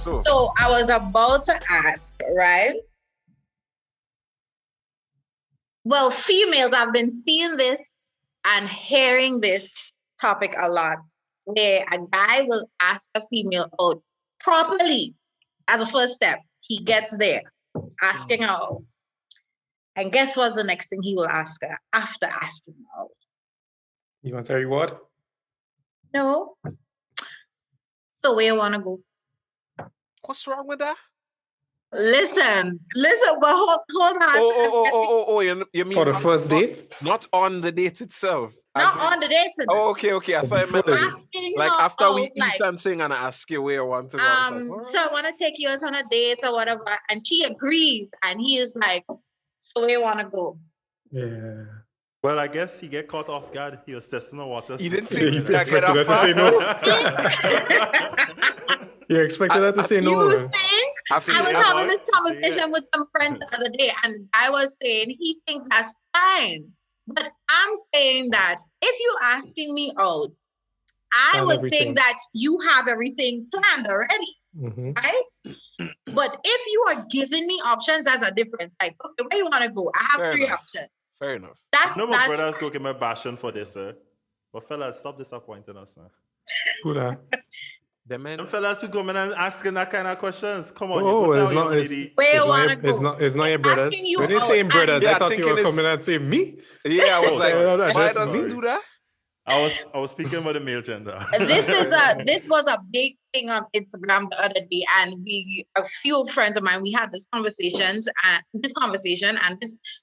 so? So I was about to ask, right? Well, females, I've been seeing this and hearing this topic a lot, where a guy will ask a female out properly as a first step. He gets there, asking her out. And guess what's the next thing he will ask her after asking her out? You want to tell you what? No. So where you want to go? What's wrong with that? Listen, but hold on. Oh, you mean For the first date? Not on the date itself. Not on the date. Oh, okay. I thought you meant Asking like her after we out, eat and sing and I ask you where you want to go. So I want to take you out on a date or whatever. And she agrees. And he is like, so where you want to go? Yeah. Well, I guess he get caught off guard. He was testing the waters. He didn't You say expected her to say no. You expected her to say no. You man. think? I was having this conversation with some friends the other day, and I was saying he thinks that's fine. But I'm saying that if you're asking me out, I would think that you have everything planned already, right? But if you are giving me options, that's a difference. Like, okay, where you want to go? I have three options. Fair enough. No, my brothers go get my bashing for this, sir. But fellas, stop disappointing us now. Who that? Them fellas who come in and asking that kind of questions. Come on, it's not your brothers. When they say brothers, I thought you were coming and saying me. Yeah, I was like, why does he do that? I was speaking about the male gender. This was a big thing on Instagram the other day, and a few friends of mine, we had this conversation, and this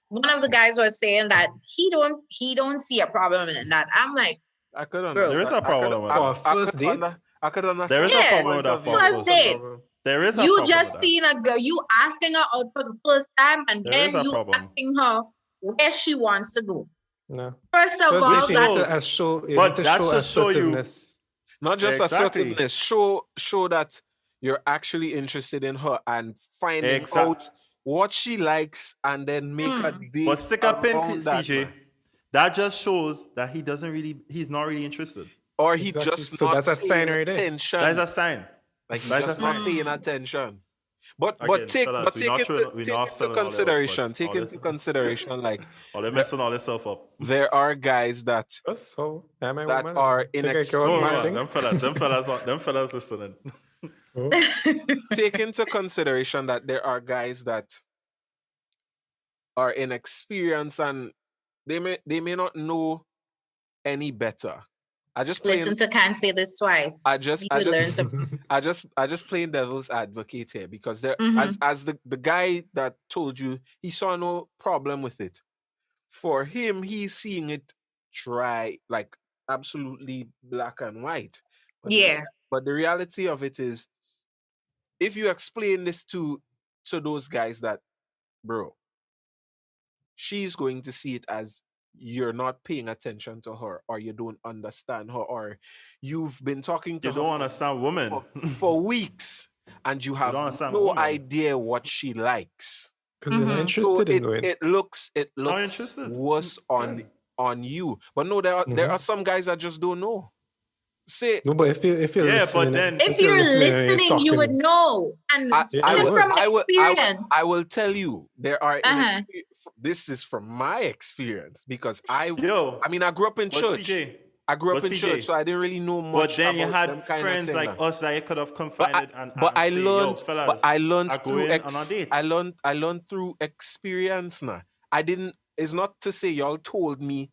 one of the guys was saying that he don't see a problem in that. I'm like, I could understand. There is a problem with that. First date. I could understand. There is a problem with that. First date. There is a you problem just with seen a girl, you asking her out for the first time, and then you asking her where she wants to go. No. First of all, that show assertiveness. Not just assertiveness. Show that you're actually interested in her and finding out what she likes, and then make a date. But stick a pin, CJ. That just shows that he's not really interested. Or he just so that's a sign right there. Attention. That's a sign. Like he's just not paying attention. But take into consideration. Take into consideration, like they're messing all themselves up. There are guys that are inexperienced. Them fellas listening. Take into consideration that there are guys that are inexperienced and they may not know any better. Listen to Can't Say This Twice. I just playing devil's advocate here, because there as the guy that told you he saw no problem with it. For him, he's seeing it dry, like absolutely black and white. But the reality of it is, if you explain this to those guys that, bro, she's going to see it as you're not paying attention to her, or you don't understand her, or you've been talking to her. You don't understand women for weeks, and you have no idea what she likes. Because you're not interested in it. It looks worse on you. But no, there are some guys that just don't know. No, but if you're listening, if you're listening, you would know. And from experience, I will tell you, there are. This is from my experience, because I grew up in church. I grew up in church, so I didn't really know much. But then you had friends like us that you could have confided I learned through experience. Now, it's not to say y'all told me,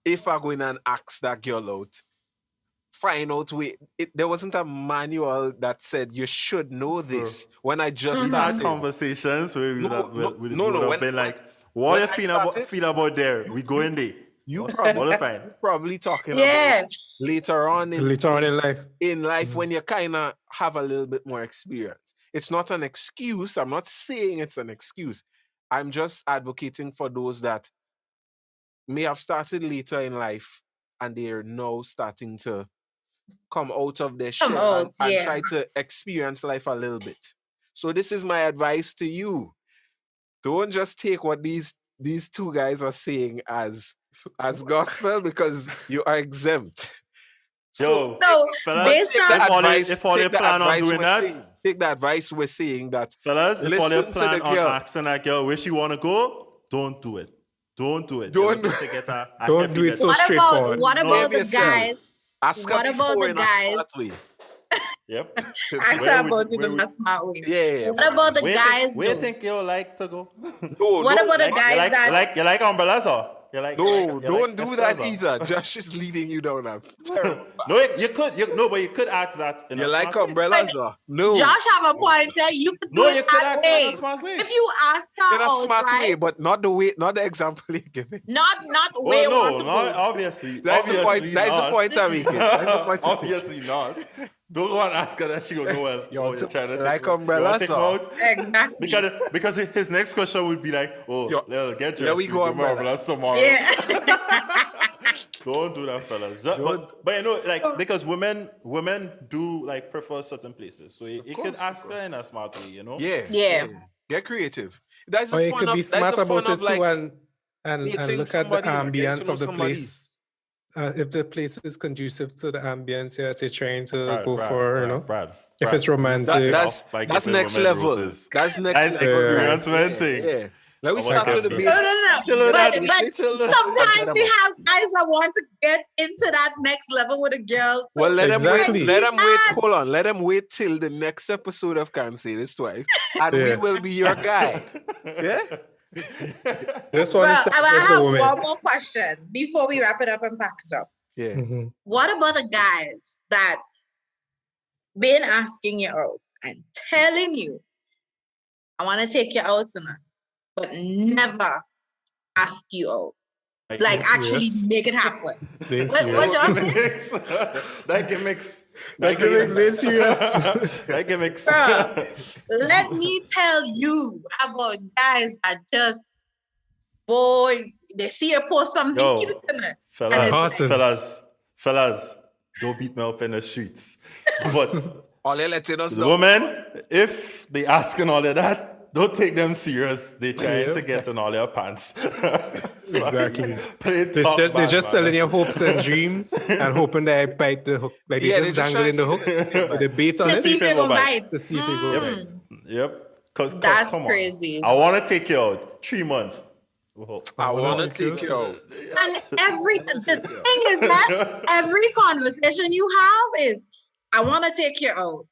if I go in and ask that girl out, find out there wasn't a manual that said you should know this. When I just started conversations where we would have been like, what you feel about there? We go in there. You probably talking about later on in life. In life, when you kind of have a little bit more experience. It's not an excuse. I'm not saying it's an excuse. I'm just advocating for those that may have started later in life and they're now starting to come out of their shell and try to experience life a little bit. So this is my advice to you. Don't just take what these two guys are saying as gospel, because you are exempt. So fellas, based on if all you plan on doing that, take the advice we're saying that, fellas, if all you plan on asking that girl where she want to go, don't do it. Don't do it. Don't do it so straightforward. What about the guys? What about the guys? Yep. Ask her about it in a smart way. Yeah. What about the guys? Where you think you like to go? What about the guys you like umbrellas or? Don't do that either. Josh is leading you down a terrible. But you could ask that. You like umbrellas or? No. Josh have a point there. You could do it that way. If you ask her in a smart way, but not the example you give it. Not way want to go. Obviously. That's the point. That's the point I'm making. Obviously not. Don't go and ask her that she will know well. You're trying to like umbrellas. Exactly. Because his next question would be like, get dressed. There we go, umbrellas tomorrow. Yeah. Don't do that, fellas. But because women do like prefer certain places, so you could ask her in a smart way, Yeah. Get creative. That's or you could be smart about it too, and look at the ambience of the place. If the place is conducive to the ambience that you're trying to go for, if it's romantic. That's next level. That's next level. Yeah. Let me start with the basics. No. But sometimes you have guys that want to get into that next level with a girl. So well, let them wait. Hold on. Let them wait till the next episode of Can't Say This Twice, and we will be your guide. Yeah. This one is I have one more question before we wrap it up and pack it up. Yeah. Mm-hmm. What about the guys that been asking you out and telling you, I want to take you out tonight, but never ask you out? Like actually make it happen. What y'all say? That gimmicks. It's serious. That gimmicks. Bro, let me tell you about guys that just, boy, they see you post something cute in it. Fellas, don't beat me up in the streets. But all they letting us know. Women, if they asking all of that, don't take them serious. They trying to get in all their pants. Exactly. They're just selling your hopes and dreams and hoping that I bite the hook. Like they just dangle in the hook with the bait on it. To see if they go bite. To see if they go bite. Yep. That's crazy. I want to take you out 3 months. I want to take you out. And the thing is that every conversation you have is, I want to take you out.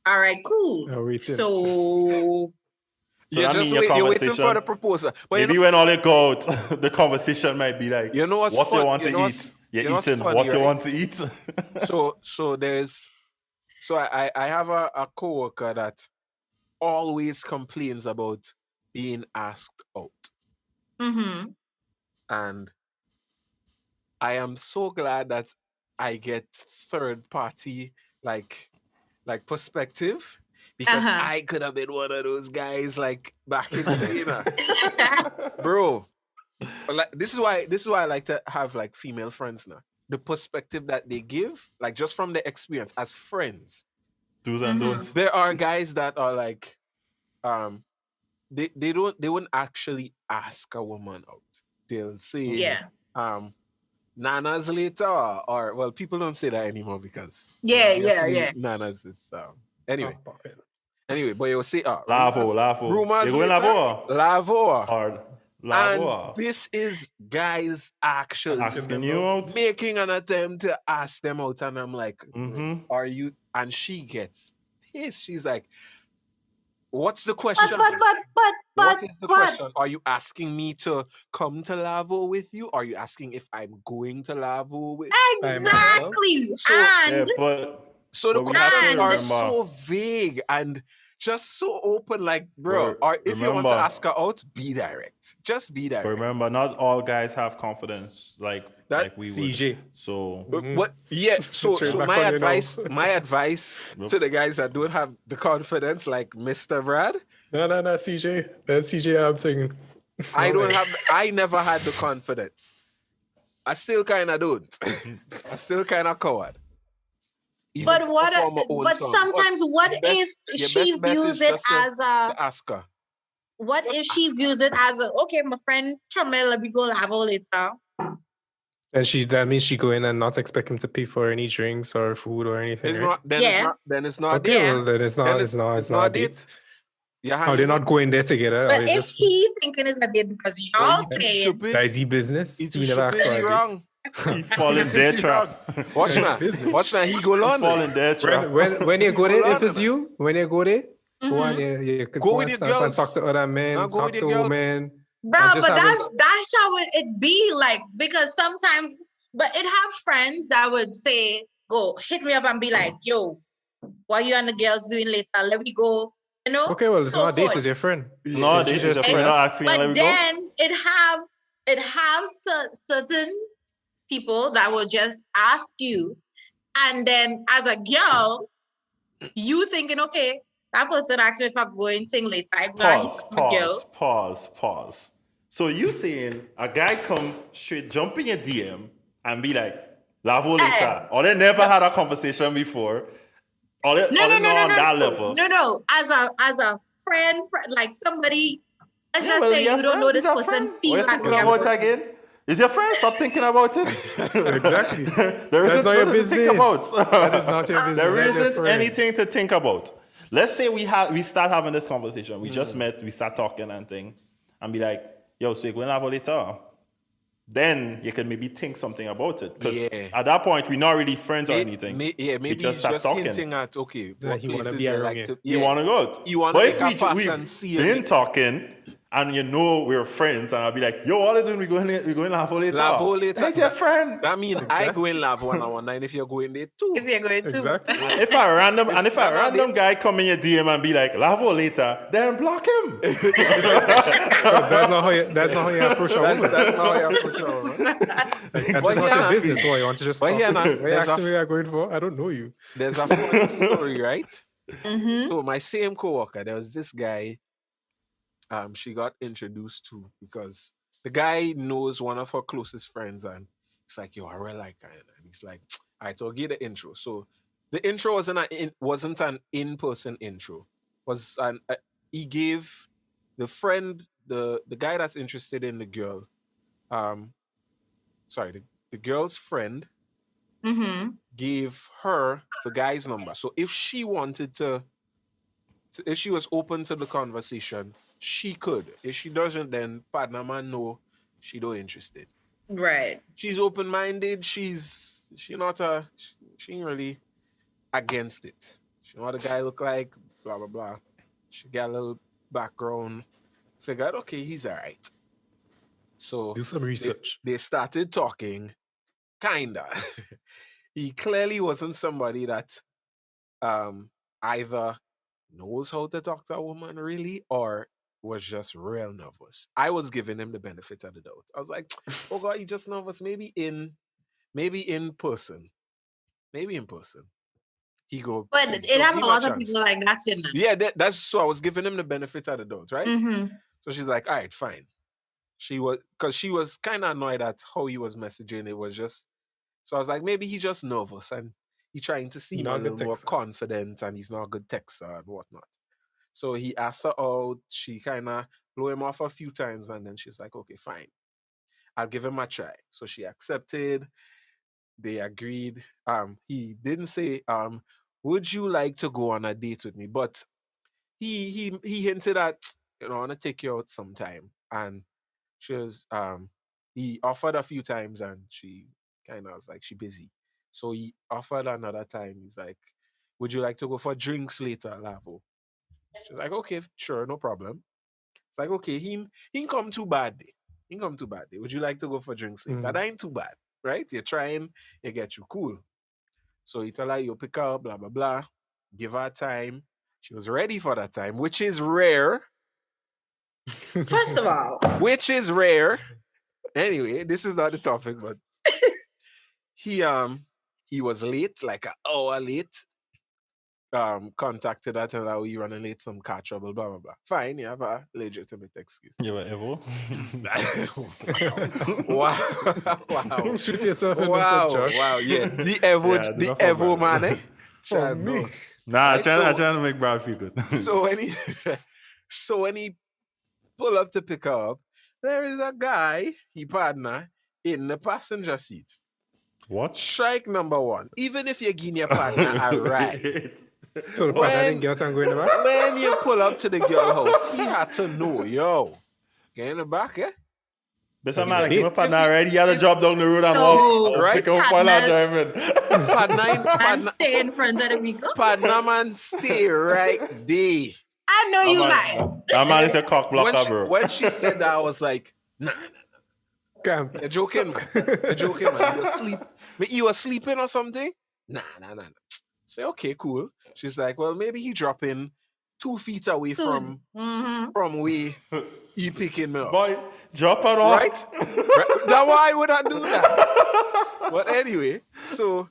All right, cool. So you're waiting for the proposal. But maybe when all you go out, the conversation might be like, you know what you want to eat. You're eating what you want to eat. So I have a coworker that always complains about being asked out. Mm-hmm. And I am so glad that I get third party like perspective. Because I could have been one of those guys like back in the day, you know. Bro. Like this is why I like to have like female friends now. The perspective that they give, like just from the experience as friends. Do's and don'ts. There are guys that are like they wouldn't actually ask a woman out. They'll say nanas later or well, people don't say that anymore because nanas is Anyway, but you will say Lavo. Rumors you Lavo. Lavo. And this is guys actually asking you out, making an attempt to ask them out, and I'm like, are you? And she gets pissed. She's like, what's the question? What is the question? Are you asking me to come to Lavo with you? Are you asking if I'm going to Lavo with Exactly. So the questions are so vague and just so open, like, bro, or if you want to ask her out, be direct. Just be direct. Remember, not all guys have confidence like we CJ. would. So what? Yeah. So my advice to the guys that don't have the confidence, like Mr. Brad. No, CJ. That's CJ. I'm thinking. I never had the confidence. I still kind of don't. I still kind of coward. But sometimes what if she views it as a ask her? What if she views it as a okay, my friend Chamel, let me go Lavo later. And that means she go in and not expect him to pay for any drinks or food or anything. It's right? not. Then it's not. Okay, well, then it's not a date. Yeah, they're not going there together. But if he thinking it's a date because y'all saying that is he business, he never asked for wrong. He fall in their trap. Watch now. He go on. Fall in their trap. When you go there, if it's you, when you go there, go on. You could go with your girls and talk to other men, talk to women. Bro, but that's how it be like, because sometimes, but it have friends that would say, go hit me up and be like, yo, what you and the girls doing later? Let me go. You know? Okay, well, it's not a date, it's your friend. No, it's your friend not asking. But then it have certain people that will just ask you, and then as a girl, you thinking, okay, that person asked me if I'm going to later. Pause. So you saying a guy come straight, jump in your DM and be like, Lavo later, or they never had a conversation before, or they on that level. No. As a friend, like somebody, let's just say you don't know this person. Feel like again. Is your friend? Stop thinking about it. Exactly. That's not your business. To think about. That is not your business. There isn't anything to think about. Let's say we start having this conversation. We just met. We start talking and thing, and be like, "Yo, so you're going to have a later?" Then you can maybe think something about it. Because at that point, we're not really friends or anything. Maybe he's just hinting at, okay, what places you like to... You want to go. You want to make a pass and see it. Been talking, and you know we're friends, and I'll be like, yo, all I doing, we're going to Lavo later. Lavo later. That's your friend. That means I go in Lavo 119 if you're going there too. If you're going to. Exactly. If a random guy come in your DM and be like, Lavo later, then block him. That's not how you approach a woman. That's not how you approach a woman. That's not your business. Why you want to just stop? Why you asking me what I'm going for? I don't know you. There's a funny story, right? Mm-hmm. So my same coworker, there was this guy she got introduced to because the guy knows one of her closest friends, and he's like, yo, I really like her. And he's like, all right, I'll give the intro. So the intro wasn't an in-person intro. He gave the friend, the guy that's interested in the girl, the girl's friend gave her the guy's number. So if she wanted if she was open to the conversation, she could. If she doesn't, then partner man know she don't interested. Right. She's open-minded. She ain't really against it. She know what the guy look like, blah, blah, blah. She got a little background. Figured, okay, he's all right. So do some research. They started talking, kinda. He clearly wasn't somebody that either knows how to talk to a woman really, or was just real nervous. I was giving him the benefit of the doubt. I was like, oh God, you just nervous. Maybe in person. He go. But it have a lot of people like that, you know. Yeah, that's so I was giving him the benefit of the doubt, right? Mm-hmm. So she's like, all right, fine. She was kind of annoyed at how he was messaging. It was just, so I was like, maybe he's just nervous and he's trying to seem a little more confident, and he's not a good texter and whatnot. So he asked her out. She kind of blew him off a few times, and then she's like, okay, fine. I'll give him a try. So she accepted. They agreed. He didn't say, would you like to go on a date with me? But he hinted at, I want to take you out sometime. And she was, he offered a few times, and she kind of was like, she busy. So he offered another time. He's like, would you like to go for drinks later, Lavo? She's like, okay, sure, no problem. It's like, okay, he ain't come too bad. Would you like to go for drinks later? That ain't too bad, right? You're trying, you get you cool. So he tell her, you pick her up, blah, blah, blah. Give her time. She was ready for that time, which is rare. First of all. Which is rare. Anyway, this is not the topic, but he was late, like an hour late. Contacted her, tell her you running late, some car trouble, blah, blah, blah. Fine, you have a legitimate excuse. You were Evo? Wow. Shoot yourself in the foot, Josh. Wow, yeah. The Evo man, eh? For me. Nah, I'm trying to make Brad feel good. So when he pull up to pick her up, there is a guy, he partner, in the passenger seat. What? Strike number one. Even if you're giving your partner a ride. So the partner didn't get and go in the back? When you pull up to the girl house, he had to know, yo, get in the back, eh? But I'm like, my partner already had a job down the road and walk. Right? Pick up while I'm driving. And stay in front of the vehicle. Partner man, stay right there. I know you lying. That man is a cock blocker, bro. When she said that, I was like, nah. You're joking, man. You're joking, man. You were sleeping or something? Nah. Say, okay, cool. She's like, well, maybe he dropping 2 feet away from where he picking me up. Boy, drop it off. Right? That's why would I do that? But anyway, so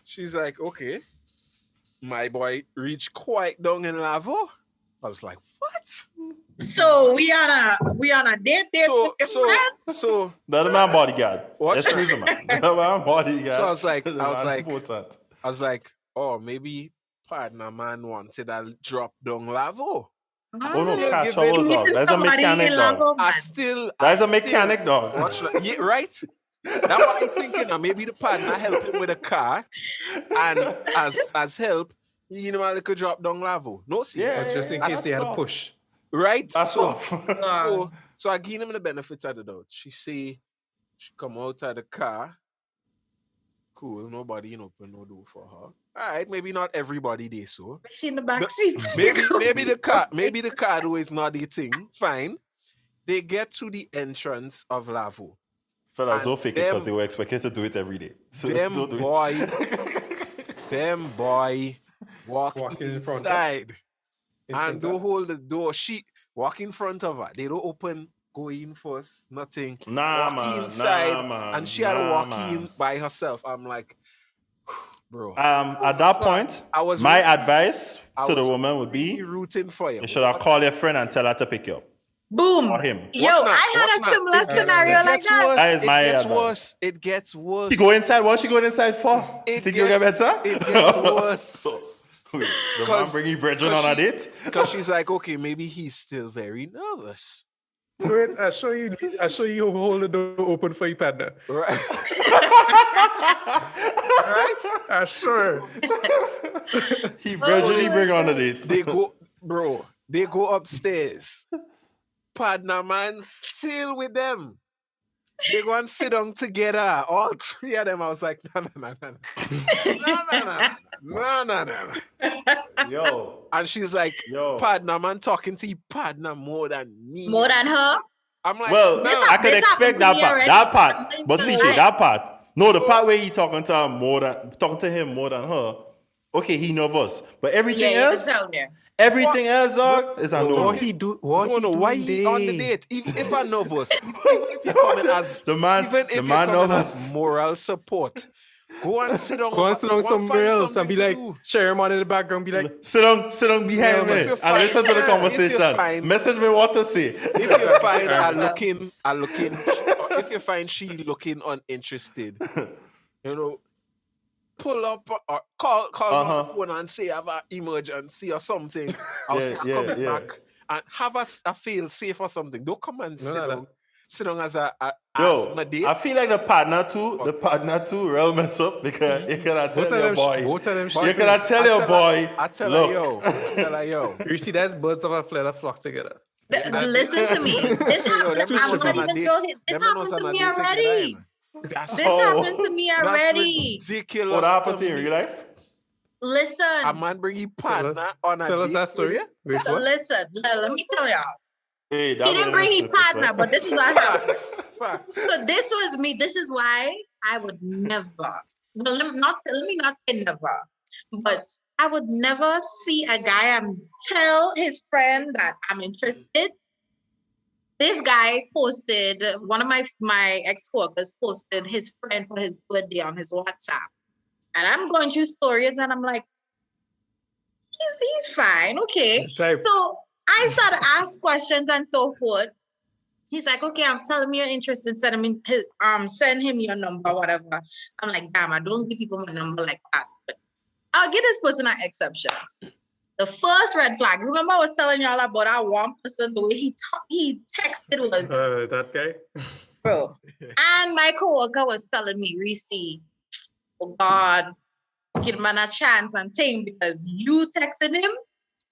she's like, okay. My boy reached quite down in Lavo. I was like, what? So we on a date So that's my bodyguard. What? Excuse me. That's my bodyguard. So I was like, oh, maybe partner man wanted a drop down Lavo. Oh no, catch hours dog. That's a mechanic dog. That's a mechanic dog. Watch that. Yeah, right? That's what I'm thinking. Maybe the partner help him with a car, and as help, you know, like a drop down Lavo. No, see, just in case they had a push. Right? That's so I give him the benefit of the doubt. She say she come out of the car. Cool, nobody open no door for her. All right, maybe not everybody there so. She in the back seat. Maybe the car though is not the thing. Fine. They get to the entrance of Lavo. Fellas, don't fake it because they were expected to do it every day. So them boy walking inside and don't hold the door. She walk in front of her. They don't open. Go in first, nothing. And she had to walk in by herself. I'm like, bro. At that point, my advice to the woman would be rooting for you. You should have called your friend and tell her to pick you up. Boom. Or him. Yo, I had a similar scenario like that. That is my advice. It gets worse. She go inside. What she going inside for? It think you get better? It gets worse. Wait, the man bring you brethren on a date? Because she's like, okay, maybe he's still very nervous. Wait, I show you hold the door open for your partner. Right. Right? I sure. He gradually bring on a date. They go upstairs. Partner man still with them. They go and sit down together. All 3 of them. I was like, no. Yo. And she's like, partner man talking to your partner more than me. More than her? I'm like, well, I could expect that part. But see, that part. No, the part where he talking to him more than her. Okay, he nervous. But everything else. Everything else, dog, is unknown. What he do? Why he on the date? Even if I'm nervous, even if you're coming as as moral support, go and sit down. Go and sit down somewhere else and be like, share him on in the background. Be like, sit down behind me and listen to the conversation. Message me what to say. If you find if you find she looking uninterested, pull up or call my phone and say I have an emergency or something. I'll say I'm coming back and have a feel safe or something. Don't come and sit down as my date. I feel like the partner too real mess up because you cannot tell your boy. You cannot tell your boy. I tell her, yo. You see, that's birds of a feather flock together. Listen to me. This happened to me already. This happened to me already. Ridiculous. What happened to you in real life? Listen. A man bring you partner on a date. Tell us that story. Listen, let me tell y'all. Hey, he didn't bring his partner, but this is what happened. Facts. So this was me. This is why I would never. Well, let me not say never, but I would never see a guy and tell his friend that I'm interested. This guy posted, one of my ex-workers posted his friend for his birthday on his WhatsApp. And I'm going through stories and I'm like, he's fine, okay. So I started to ask questions and so forth. He's like, okay, I'm telling me you're interested, send him your number, whatever. I'm like, damn, I don't give people my number like that. But I'll give this person an exception. The first red flag. Remember, I was telling y'all about our one person. The way he texted was that guy. Bro. And my coworker was telling me, Reese, oh God, give man a chance and thing because you texted him.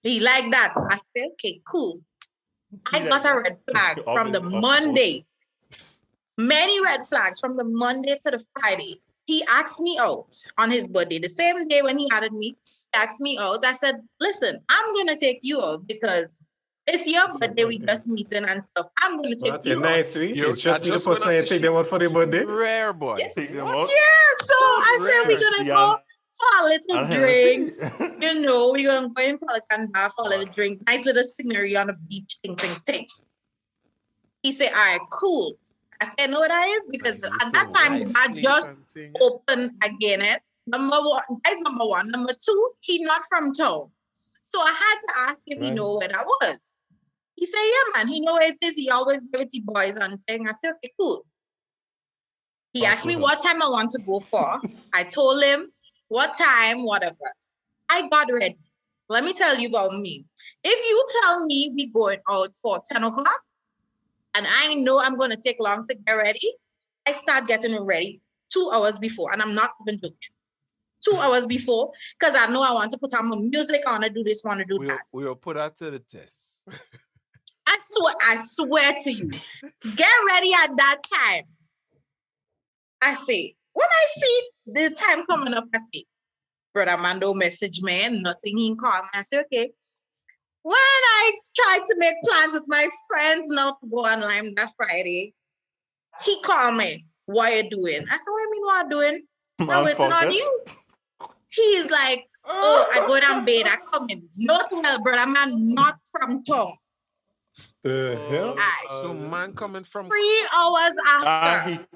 He like that. I said, okay, cool. I got a red flag from the Monday. Many red flags from the Monday to the Friday. He asked me out on his birthday. The same day when he added me, he asked me out. I said, listen, I'm going to take you out because it's your birthday. We just meeting and stuff. I'm going to take you nice, sweet. You just be the person I take them out for the birthday. Rare boy. Yeah, so I said, we're going to go for a little drink. You know, we're going to go in Pelican Bar for a little drink. Nice little scenery on the beach, ting. He said, all right, cool. I said, know what that is? Because at that time, the bar just opened again. Number one. Number two, he not from town. So I had to ask him, you know where that was. He said, yeah, man, he know where it is. He always give it to boys and thing. I said, okay, cool. He asked me what time I want to go for. I told him what time, whatever. I got ready. Let me tell you about me. If you tell me we going out for 10 o'clock, and I know I'm going to take long to get ready, I start getting ready 2 hours before. And I'm not even joking. 2 hours before, because I know I want to put on my music, I want to do this, want to do that. We'll put that to the test. I swear to you, get ready at that time. I say, when I see the time coming up, I say, Brother Mando message me, nothing, he call me. I say, okay. When I tried to make plans with my friends now to go online that Friday, he called me, what are you doing? I said, what do you mean what I'm doing? I'm waiting on you. He's like, oh, I go down bed, I come in. Not well, brother, man, not from town. The hell? So man coming from 3 hours after.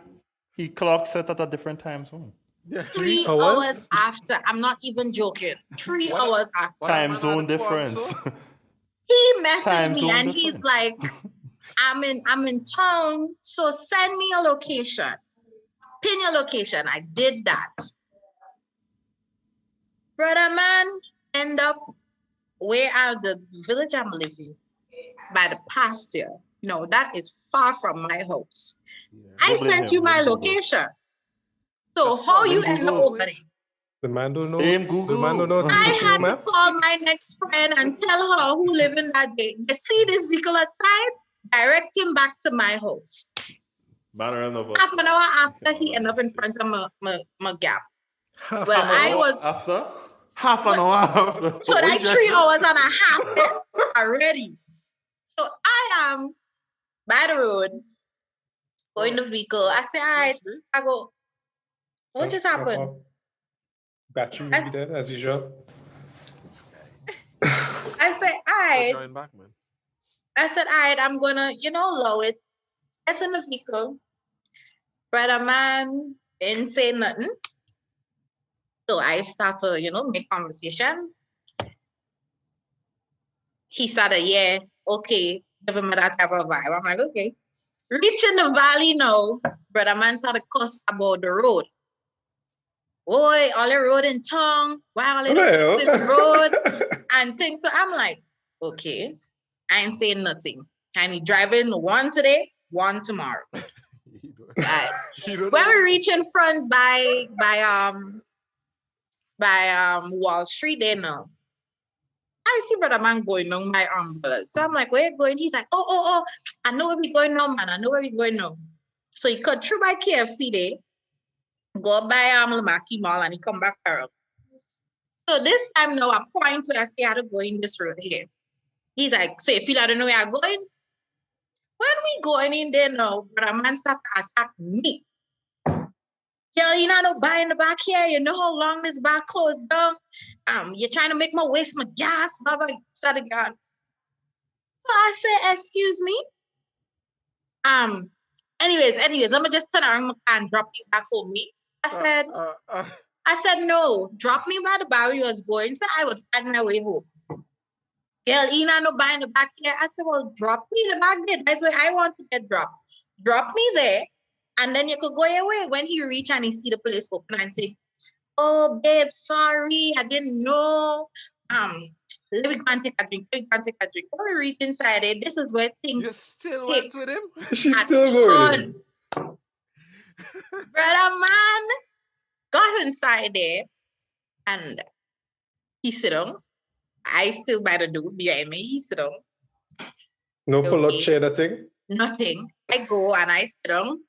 He clock set at a different time zone. 3 hours after. I'm not even joking. 3 hours after. Time zone difference. He messaged me and he's like, I'm in town, so send me a location. Pin your location. I did that. Brother man, end up where are the village I'm living? By the pasture. No, that is far from my house. Yeah. I sent you my location. So how you end up over there? The man don't know. The man don't know. I had to call my next friend and tell her who live in that day. They see this vehicle outside, direct him back to my house. Half an hour after he ended up in front of my gap. After? Half an hour after. So like 3 hours and a half already. So I am by the road, going the vehicle. I say, all right, I go, what just happened? Battery maybe dead as usual. I said, all right. I said, all right, I'm gonna, lower it. Get in the vehicle. Brother man didn't say nothing. So I start to, make conversation. He started, yeah, okay, give him that type of vibe. I'm like, okay. Reaching the valley now, brother man started cuss about the road. Boy, all the road in town, why all this road and things. So I'm like, okay, I ain't saying nothing. And he driving one today, one tomorrow. Right. When we reach in front by Wall Street, they know. I see brother man going on my umbrella. So I'm like, where you going? He's like, oh, I know where we going now, man. I know where we going now. So he cut through by KFC there, go by Lamaki Mall, and he come back around. So this time now, a point where I say I had to go in this road here. He's like, so you feel I don't know where I'm going? When we going in there now, brother man start to attack me. Girl, you know no buy in the back here. You know how long this bar closed down. You're trying to make me waste my gas, blah, son of God. So I said, excuse me. Anyways, let me just turn around and drop you back home. Me. I said, no, drop me by the bar we was going to. I would find my way home. Girl, you know no buy in the back here. I said, well, drop me in the back there. That's where I want to get dropped. Drop me there. And then you could go your way. When he reach and he see the place open and say, oh, babe, sorry, I didn't know. Let me go and take a drink. When we reach inside it, this is where things. You still went with him? She's still going. Brother man got inside there and he sit down. I still by the door behind me. He sit down. No pull-up chair, that thing? Nothing. I go and I sit down.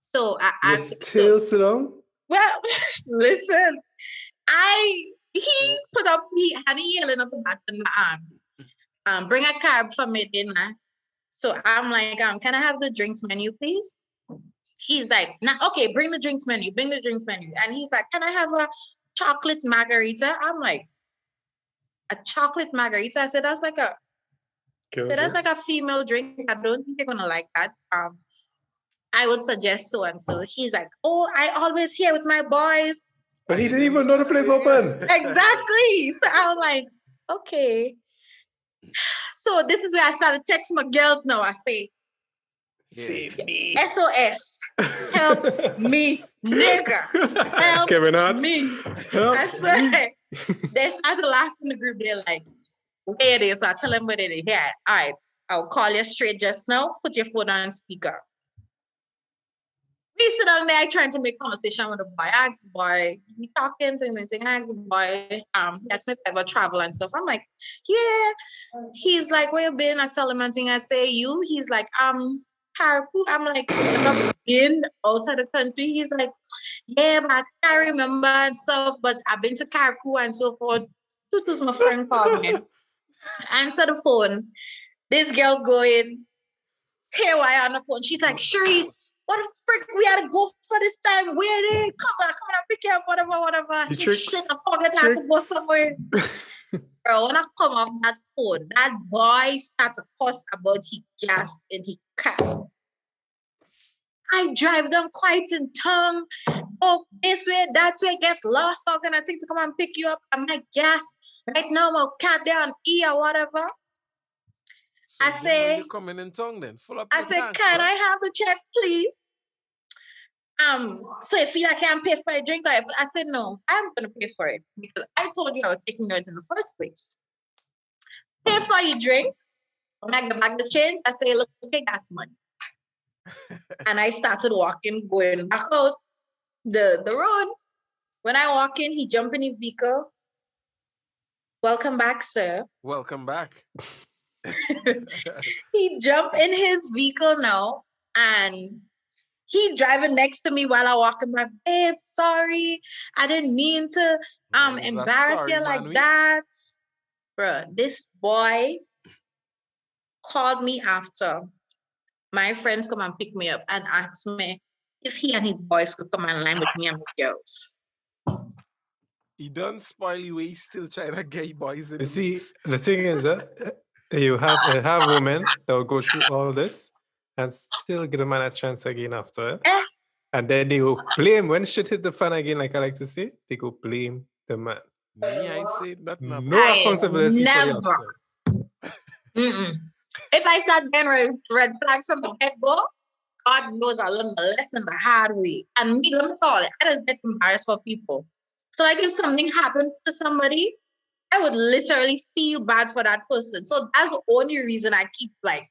So I asked. Still sit down? Well, listen. He put up, he yelling up the back in my arm. Bring a cab for me dinner. So I'm like, can I have the drinks menu, please? He's like, nah, okay, bring the drinks menu. And he's like, can I have a chocolate margarita? I'm like, a chocolate margarita? I said, that's like a female drink. I don't think you're gonna like that. I would suggest so and so. He's like, oh, I always here with my boys. But he didn't even know the place open. Exactly. So I'm like, okay. So this is where I started text my girls now. I say, save me. SOS. Help me, nigga. Help Kevin Hart. me. I swear. They started laughing in the group. They're like, where it is. So I tell them what it is. Yeah, all right. I'll call you straight just now. Put your phone on speaker. We sit down there trying to make conversation with the boy. I ask the boy, we talking, I ask the boy, he asked me if I ever travel and stuff. I'm like, yeah. He's like, where you been? I tell him anything. I say, you? He's like, Carriacou. I'm like, I've been outside the country. He's like, yeah, but I can't remember and stuff, but I've been to Carriacou and so forth. Tutu's my friend called me. Answer the phone. This girl going, here I am on the phone. She's like, Cherise, what the frick? We had to go for this time. Where they? Come on, pick you up, whatever. I said, shit, I forgot I had to go somewhere. Bro, when I come off that phone, that boy started to cuss about his gas in his car. I drive them quite in tongue. Oh, this way, that way, get lost. How can I think to come and pick you up? I'm like, gas. Right now, my cat down E or whatever. So I say, you're coming in tongue then. Full up I said, can I have the check, please? So if you can't pay for a drink, I said, no, I'm going to pay for it because I told you I was taking it in the first place. Pay for your drink. When I get back the change, I say, look, okay, gas money. And I started walking, going back out the road. When I walk in, he jumped in his vehicle. Welcome back, sir. Welcome back. He jumped in his vehicle now and he driving next to me while I walk in my babe, sorry. I didn't mean to embarrass you like that. Bruh, this boy called me after my friends come and pick me up and asked me if he and his boys could come and line with me and my girls. He done spoil you, he's still trying to get boys in. You see, the thing is that you have women that will go through all this and still give a man a chance again after it. And then they will blame, when shit hit the fan again, like I like to say, they go blame the man. Me, I ain't saying nothing. No accountability. Never. If I start getting red flags from the get-go, God knows I learned a lesson the hard way. And me, let me tell you, I just get embarrassed for people. So like if something happens to somebody, I would literally feel bad for that person. So that's the only reason I keep like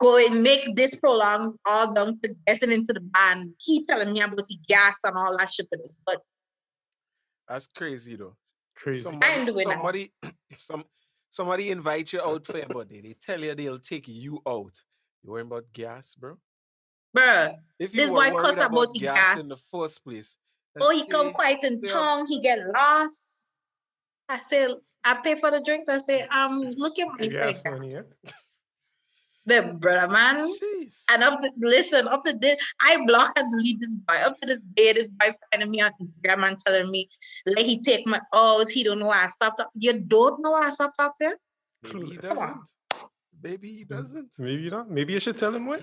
going, make this prolonged all down to getting into the band, keep telling me about the gas and all that shit for this. But that's crazy though. Crazy. Somebody invite you out for your birthday. They tell you they'll take you out. You worrying about gas, bro? Bruh, if you this boy cuss about the gas in the first place. Oh, he come quiet in tongue, he get lost. I say, I pay for the drinks. I say, look at money for the gas. The brother man. Jeez. And up to this, I block and delete this boy. Up to this day, this boy finding me on Instagram and telling me, like he take my out, he don't know why I stopped up. You don't know why I stopped up there? Maybe he doesn't. Maybe he doesn't. Maybe you don't. Maybe you should tell him what.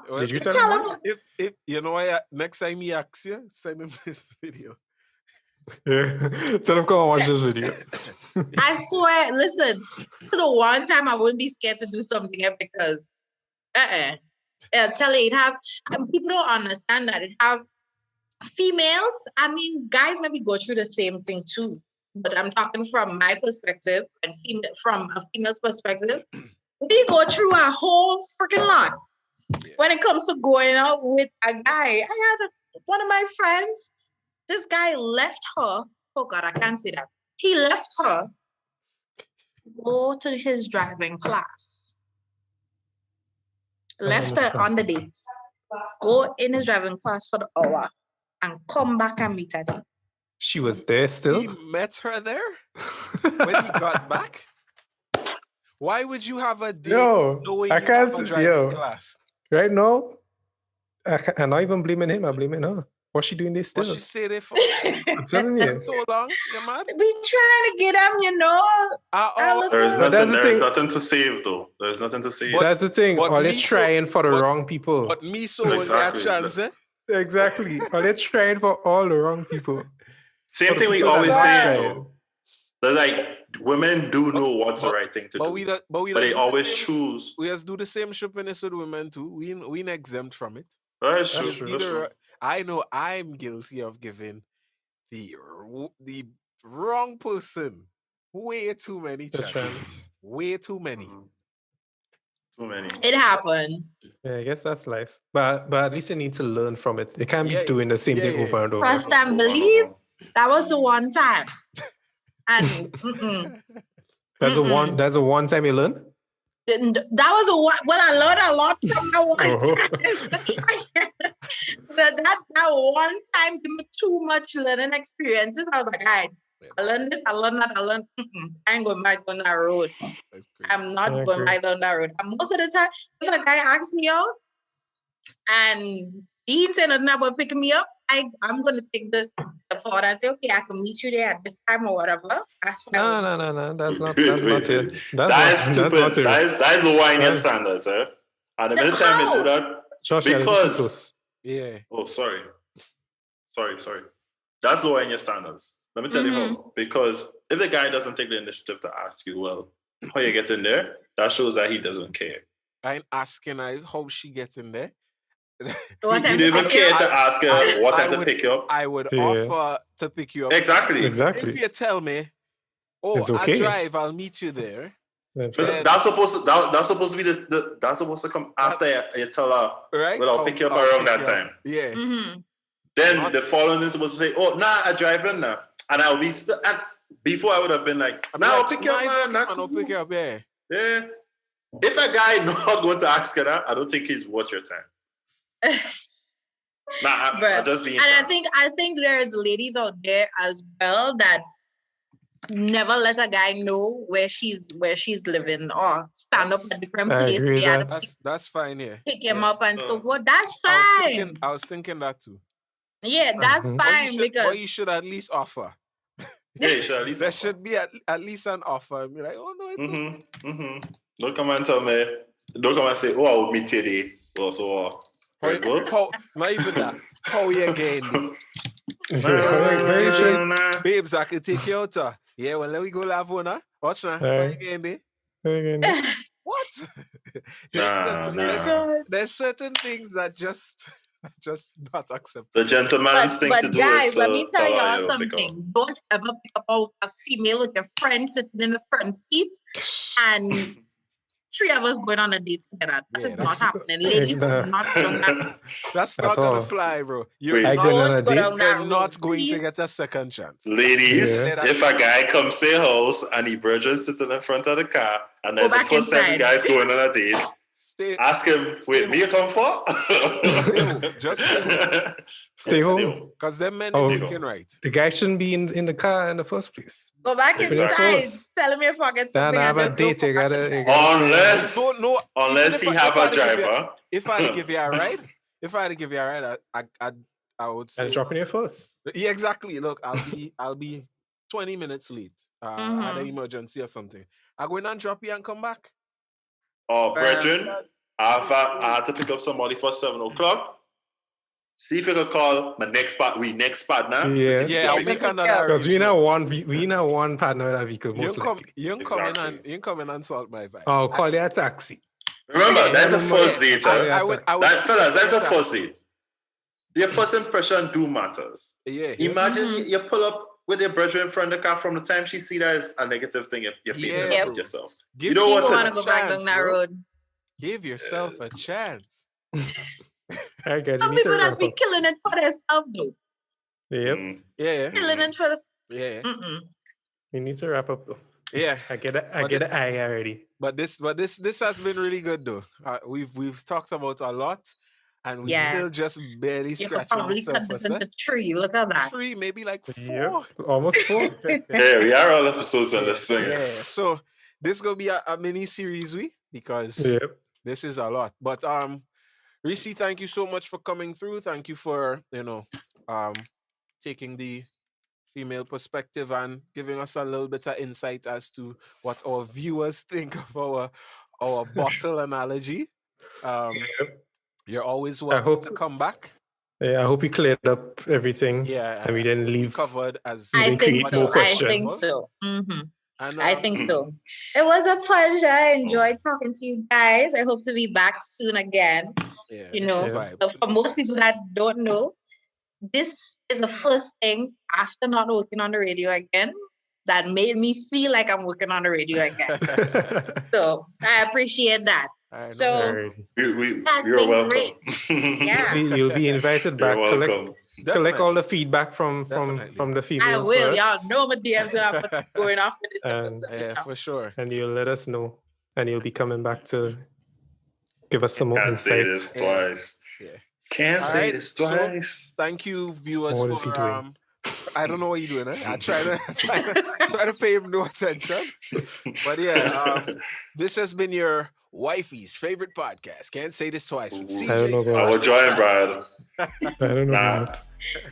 Well, did you tell him? If you know why, next time he asks you, send him this video. Yeah, tell him come and watch this video. I swear, listen, the one time I wouldn't be scared to do something because I'll tell you, people don't understand that it have females. I mean, guys maybe go through the same thing too, but I'm talking from my perspective and from a female's perspective. We go through a whole freaking lot. when it comes to going out with a guy, I had one of my friends. This guy left her. Oh God, I can't say that. He left her. Go to his driving class. Left her on the date. Go in his driving class for the hour and come back and meet her there. She was there still? He met her there when he got back? Why would you have a date knowing I can't you have a driving class? Right now, I'm not even blaming him. I'm blaming her. What's she doing this still? What she stay there for? I'm telling you. So long, you mad? We trying to get him, you know. There's nothing to save, though. There's nothing to save. That's the thing. All they're trying for the wrong people. But me so exactly. A chance, eh? Exactly. All they're trying for all the wrong people. Same thing we always say, though. They're like, women do know what's the right thing to do. But they always choose. We just do the same shoppiness with women, too. We ain't exempt from it. That's true. I know I'm guilty of giving the wrong person way too many chances. Way too many. Too many. It happens. Yeah, I guess that's life. But at least you need to learn from it. They can't be doing the same thing over and over. Trust and believe. That was the one time. And that's the one time you learn? That was I learned a lot from that one time. that one time gave me too much learning experiences. I was like, I learned this, I learned that, I ain't going back on that road. I'm not going back on that road. And most of the time, if a guy asks me out and he ain't saying nothing about picking me up, I'm going to take the forward and say, okay, I can meet you there at this time or whatever. No. That's not it. That's stupid. That is lowering your standards, eh? And the minute time you do that, because... Yeah. Oh, sorry. That's lowering your standards. Let me tell you how. Because if the guy doesn't take the initiative to ask you, well, how you get in there, that shows that he doesn't care. I ain't asking her how she gets in there. You don't even care to ask her what time to pick you up. I would offer to pick you up. Exactly. If you tell me, it's okay. I'll drive, I'll meet you there. That's supposed to be that's supposed to come after you tell her, right? Well, I'll pick you up around that time. Yeah. Then the following is supposed to say, oh, I'm driving now. And I'll be still, and before I would have been like, I'll pick you up, man. I'll pick you up, yeah. Yeah. If a guy not going to ask her that, I don't think he's worth your time. I'm just being. And I think there's ladies out there as well that never let a guy know where she's living or stand up at different places. That's fine, yeah. Pick him up and so what? That's fine. I was thinking that too. Yeah, that's fine because you should at least offer. Yeah, you should at least. There should be at least an offer. And be like, oh no, it's okay. Don't come and tell me. Don't come and say, oh, I will meet you today. Well, so. Not even that. How you getting? Babes, I can take you out. Yeah, well, let me go laugh one. Watch now. How you getting? What? There's certain things that just not acceptable. The gentleman's thing to do guys, is... let me tell y'all something. Don't ever pick up a female with your friend sitting in the front seat and... 3 of us going on a date together. That is not happening. Ladies, not doing that. That's not going to fly, bro. You're not going to get a second chance. Ladies, if a guy comes to your house and he virgins sitting in front of the car and that's the first time you guys going on a date, ask him, wait, me you come for? Just stay home. Because them men are thinking right. The guy shouldn't be in the car in the first place. Go back inside. Tell him you forget something. Have a date. Unless he have a driver. If I give you a ride, I would say. I'll drop in here first. Yeah, exactly. Look, I'll be 20 minutes late. At an emergency or something. I go in and drop you and come back. Oh, brethren, I had to pick up somebody for 7 o'clock. See if you can call my next partner. Yeah, I'll make another. Because we not one partner in a vehicle. You come in and salt my vibe. Oh, call you a taxi. Remember, that's a first date. Fellas, that's a first date. Your first impression do matters. Yeah. Imagine you pull up with your brethren in front of the car from the time she see that as a negative thing, you're painting with yourself. You don't want to go back down that road. Give yourself a chance. All right, guys. Some people that be killing it for themselves, though. Yep. Yeah. Killing it for themselves. Yeah. We need to wrap up, though. Yeah. I get an eye already. But this has been really good, though. We've talked about a lot. And we still just barely scratching the surface. Into 3, look at that. 3, maybe like 4. Yep, almost 4. Yeah, we are all episodes on this thing. Yeah, so this is gonna be a mini series, because this is a lot. But Reese, thank you so much for coming through. Thank you for taking the female perspective and giving us a little bit of insight as to what our viewers think of our bottle analogy. You're always welcome to come back. Yeah, I hope we cleared up everything. Yeah, and we didn't leave covered as. I think so. Mm-hmm. And, I think so. It was a pleasure. I enjoyed talking to you guys. I hope to be back soon again. Yeah, so for most people that don't know, this is the first thing after not working on the radio again that made me feel like I'm working on the radio again. So I appreciate that. So you're welcome. Great. Yeah, you'll be invited back. Collect all the feedback from the females. I will. First. Y'all know my DMs are going off with this episode. Yeah, for sure. And you'll let us know, and you'll be coming back to give us some more insights. Can't say this twice. Yeah. Can't say this twice. So, thank you, viewers. What is he doing? I don't know what you're doing. I try to pay him no attention. But yeah, this has been your wifey's favorite podcast. Can't say this twice. With CJ. I don't know about I will join, Brad. I don't know about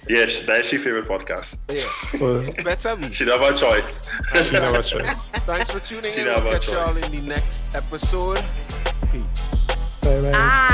yeah, that's your favorite podcast. Yeah. Well, better be. She'd have a choice. She'd have a choice. Thanks for tuning in. We'll catch y'all in the next episode. Peace. Bye-bye.